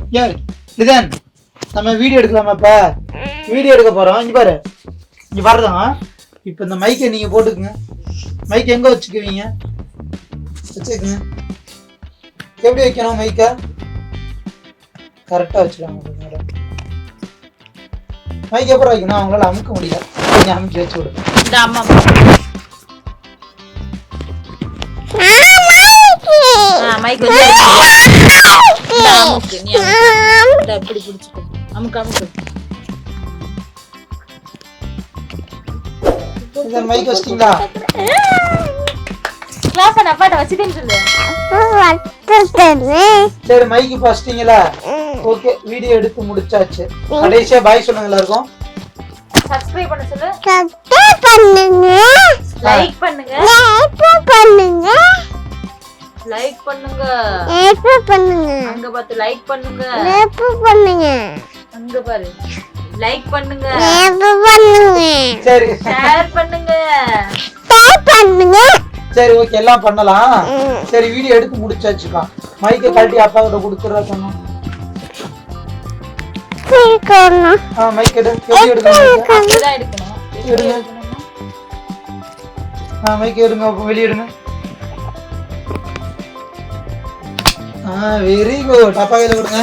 யார் லிதன் நம்ம வீடியோ எடுக்கலாமா இப்ப வீடியோ எடுக்க போறோம் இங்க பாரு இங்க வரதான் இப்போ இந்த மைக்கை நீங்க போட்டுக்குங்க மைக் எங்க வச்சுக்குவீங்க வச்சுக்கங்க எப்படி வைக்கணும் மைக்கை கரெக்டா வச்சுக்கலாம் மைக் எப்பறம் வைக்கணும் அவங்களால அமுக்க முடியல கொஞ்சம் அமுக்கி வச்சு விடுங்க இந்த அம்மா மைக் வந்து அமுக்கு நீ அமுக்கு இப்படி பிடிச்சுக்கோ அமுக்கு அமுக்கு இந்த மைக் வச்சிட்டீங்களா கிளாப் பண்ண அப்பாட்ட வச்சிட்டேன்னு சொல்லு சரி மைக் வச்சிட்டீங்களா ஓகே வீடியோ எடுத்து முடிச்சாச்சு கடைசியா பாய் சொல்லுங்க எல்லாருக்கும் சப்ஸ்கிரைப் பண்ண சொல்லு சப்ஸ்கிரைப் பண்ணுங்க லைக் பண்ணுங்க பண்ணுங்க லைக் பண்ணுங்க பண்ணுங்க அங்க பார்த்து லைக் பண்ணுங்க பண்ணுங்க அங்க பாரு லைக் பண்ணுங்க பண்ணுங்க சரி ஷேர் பண்ணுங்க பண்ணுங்க சரி ஓகே எல்லாம் பண்ணலாம் சரி வீடியோ எடுத்து முடிச்சாச்சுக்கா மைக்கை கழட்டி அப்பா கிட்ட கொடுத்துறா சொன்னோம் மைக் எடு எப்படி எடுக்கணும் அப்படிதான் எடுக்கணும் எடுங்க மைக் எடுங்க அப்போ வெளியே எடுங்க வெரி குட் அப்பா கையில கொடுங்க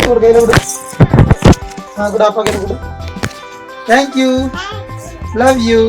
ஒரு கையில கொடு கூட அப்பா கையில கொடு தேங்க்யூ லவ் யூ